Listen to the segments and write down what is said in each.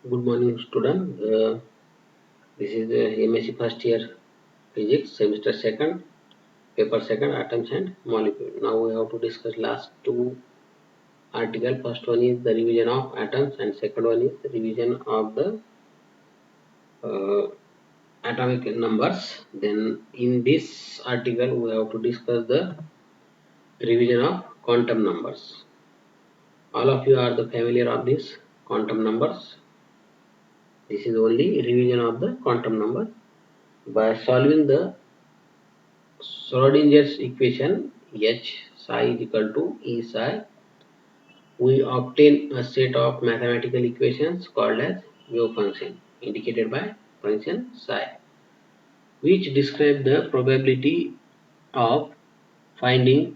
Good morning, student. This is the MSc first year physics, semester second, paper second, atoms and molecule. Now we have to discuss last two article. First one is the revision of atoms, and second one is the revision of the uh, atomic numbers. Then in this article, we have to discuss the revision of quantum numbers. All of you are the familiar of these quantum numbers. This is only revision of the quantum number by solving the Schrodinger's equation H psi is equal to E psi. We obtain a set of mathematical equations called as wave function, indicated by function psi, which describe the probability of finding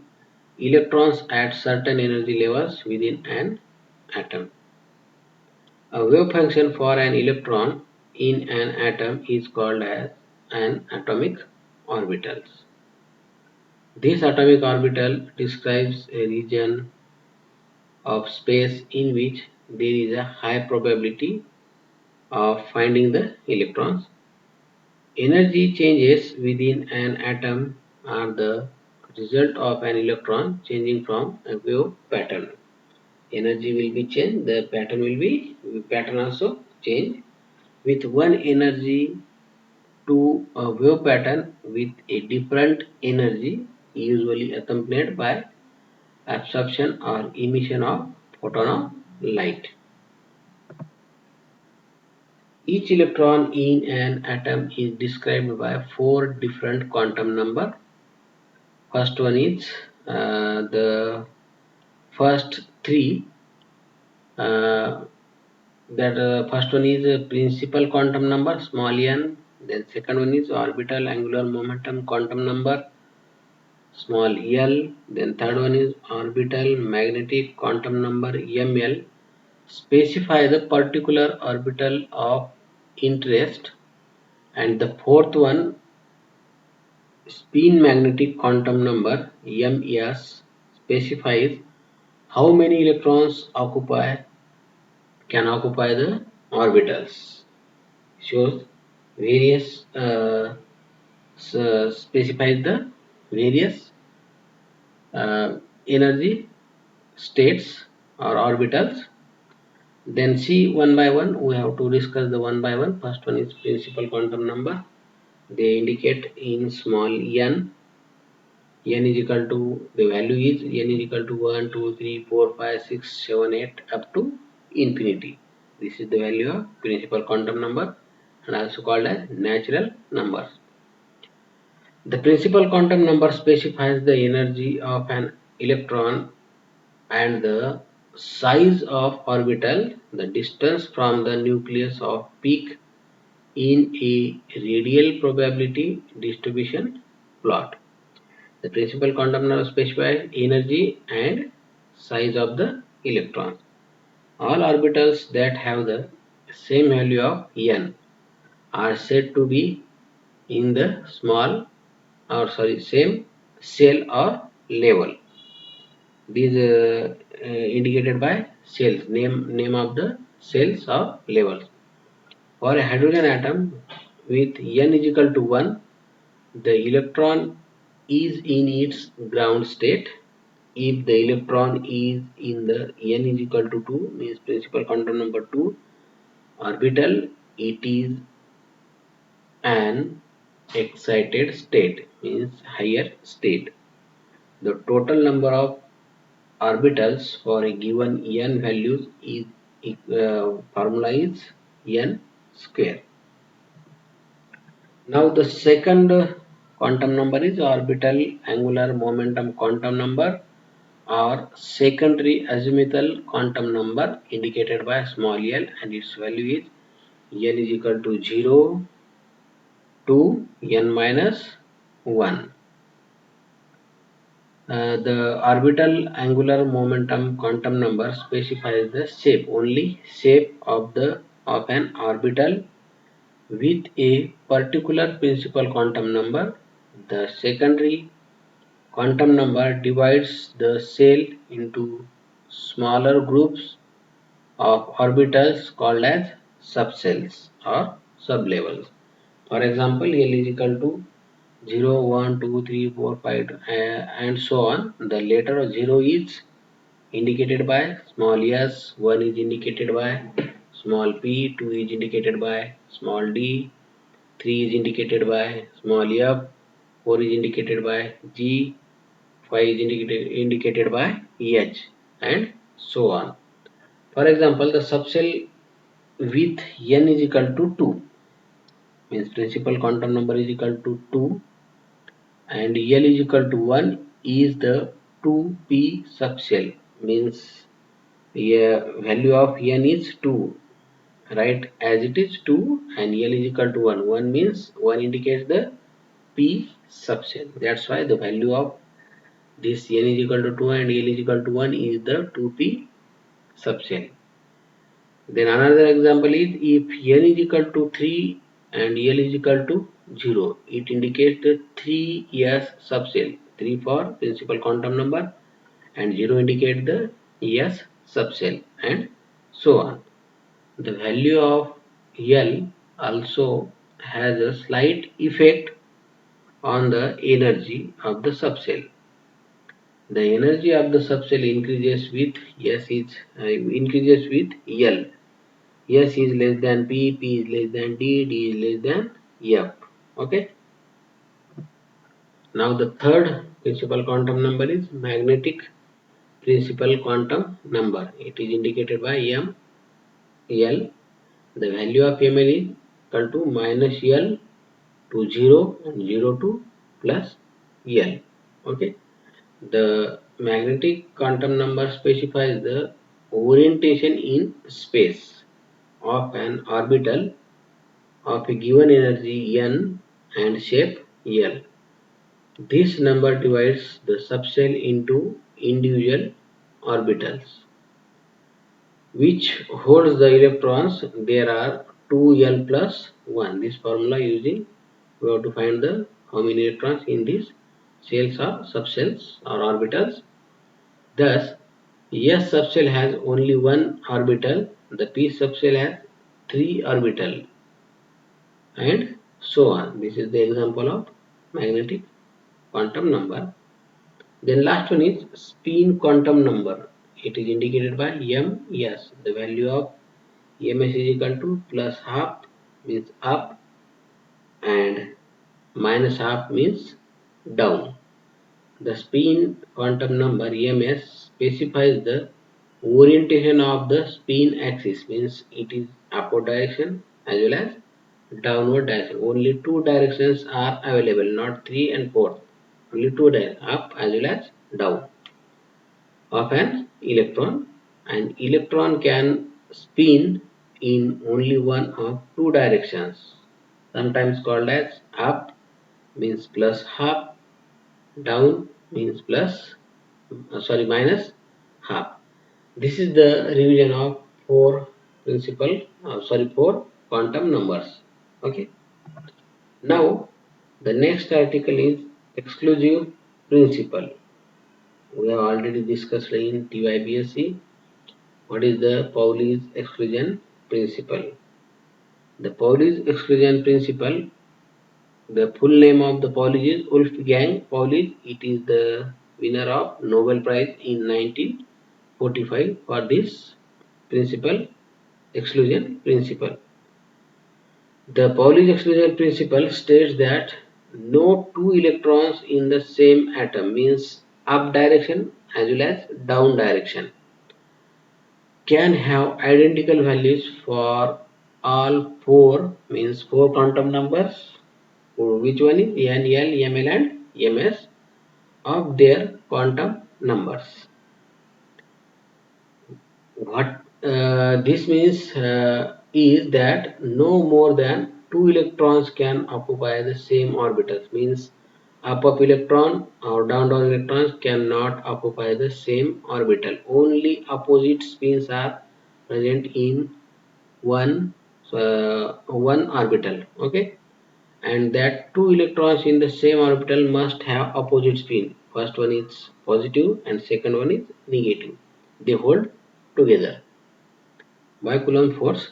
electrons at certain energy levels within an atom. A wave function for an electron in an atom is called as an atomic orbital. This atomic orbital describes a region of space in which there is a high probability of finding the electrons. Energy changes within an atom are the result of an electron changing from a wave pattern. Energy will be changed, the pattern also change with one energy to a wave pattern with a different energy, usually accompanied by absorption or emission of photon of light. Each electron in an atom is described by four different quantum number. First one is the first three. Uh, that first one is principal quantum number, small n. Then second one is orbital angular momentum quantum number, small l. Then third one is orbital magnetic quantum number, ml. Specify the particular orbital of interest. And the fourth one, spin magnetic quantum number, ms, specifies how many electrons can occupy the orbitals. Shows various specifies the various uh, energy states or orbitals. Then see one by one. We have to discuss the one by one. First one is principal quantum number. They indicate in small n. N is equal to, the value is n is equal to 1 2 3 4 5 6 7 8 up to infinity. This is the value of principal quantum number and also called as natural numbers. The principal quantum number specifies the energy of an electron and the size of orbital, the distance from the nucleus of peak in a radial probability distribution plot. The principal quantum number specifies energy and size of the electrons. All orbitals that have the same value of n are said to be in the same cell or level. These indicated by cells, name of the cells or levels. For a hydrogen atom with n is equal to 1, the electron is in its ground state. If the electron is in the n is equal to 2, means principal quantum number 2 orbital, it is an excited state, means higher state. The total number of orbitals for a given n values is formula is n square. Now the second quantum number is orbital angular momentum quantum number or secondary azimuthal quantum number, indicated by small l, and its value is n is equal to 0 to n minus 1. The orbital angular momentum quantum number specifies the shape of an orbital with a particular principal quantum number. The secondary quantum number divides the cell into smaller groups of orbitals called as subcells or sublevels. For example, L is equal to 0, 1, 2, 3, 4, 5, and so on. The letter 0 is indicated by small s, 1 is indicated by small p, 2 is indicated by small d, 3 is indicated by small f, 4 is indicated by g, 5 is indicated by h, and so on. For example, the subcell with n is equal to 2 means principal quantum number is equal to 2 and L is equal to 1 is the 2p subcell means value of n is 2, right, as it is 2 and L is equal to 1. 1 means 1 indicates the p subcell. That's why the value of this n is equal to 2 and L is equal to 1 is the 2p subcell. Then another example is if n is equal to 3 and L is equal to 0, it indicates the 3s subcell. 3 for principal quantum number and 0 indicate the s subcell and so on. The value of L also has a slight effect on the energy of the subcell. The energy of the subcell increases with increases with L. S is less than P, P is less than D, D is less than F. Okay. Now the third principal quantum number is magnetic principal quantum number. It is indicated by M, L. The value of ML is equal to minus L to 0 and 0 to plus L. Okay. The magnetic quantum number specifies the orientation in space of an orbital of a given energy n and shape L. This number divides the subcell into individual orbitals which holds the electrons. There are 2L plus 1. This formula using we have to find the how many electrons in these cells or subcells or orbitals. Thus, S subcell has only one orbital, the P subcell has 3 orbital and so on. This is the example of magnetic quantum number. Then last one is spin quantum number. It is indicated by ms. The value of ms is equal to plus half means up and minus half means down. The spin quantum number ms specifies the orientation of the spin axis means it is upward direction as well as downward direction. Only two directions are available, not 3 and 4. Only two directions, up as well as down of an electron. An electron can spin in only one of two directions, sometimes called as up means plus half, down means minus half. This is the revision of four quantum numbers. Okay. Now the next article is exclusive principle. We have already discussed in TYBSc what is the Pauli's exclusion principle. The Pauli's exclusion principle, the full name of the Pauly is Wolfgang Pauli. It is the winner of Nobel Prize in 1945 for this principle, exclusion principle. The Pauli's exclusion principle states that no two electrons in the same atom means up direction as well as down direction can have identical values for all four means four quantum numbers, which one is n, l, ml and ms of their quantum numbers. What this means is that no more than two electrons can occupy the same orbitals. Means up electron or down electrons cannot occupy the same orbital. Only opposite spins are present in one orbital. Okay, and that two electrons in the same orbital must have opposite spin. First one is positive and second one is negative. They hold together by Coulomb force.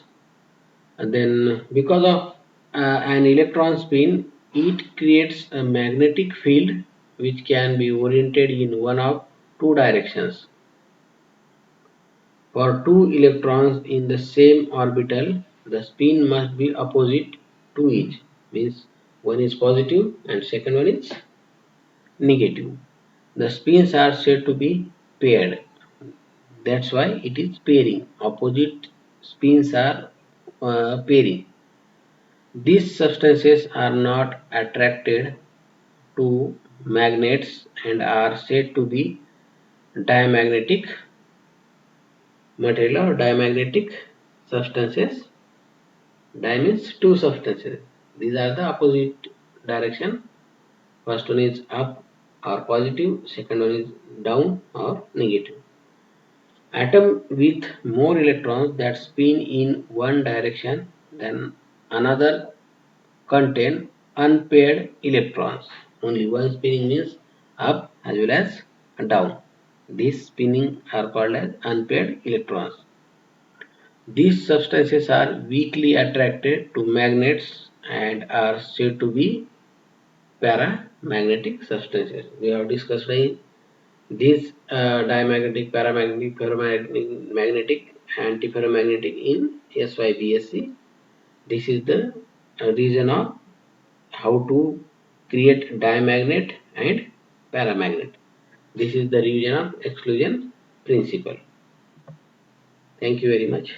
And then because of an electron spin, it creates a magnetic field which can be oriented in one of two directions. For two electrons in the same orbital, the spin must be opposite to each. Means one is positive and second one is negative. The spins are said to be paired. That's why it is pairing. Opposite spins are pairing. These substances are not attracted to magnets and are said to be diamagnetic material or diamagnetic substances. Di means two substances. These are the opposite direction. First one is up or positive, second one is down or negative. Atom with more electrons that spin in one direction than another contain unpaired electrons. Only one spinning means up as well as down. These spinning are called as unpaired electrons. These substances are weakly attracted to magnets and are said to be paramagnetic substances. We have discussed these diamagnetic, paramagnetic, ferromagnetic, magnetic, antiferromagnetic in SYBSc. This is the reason of how to create diamagnet and paramagnet. This is the revision of exclusion principle. Thank you very much.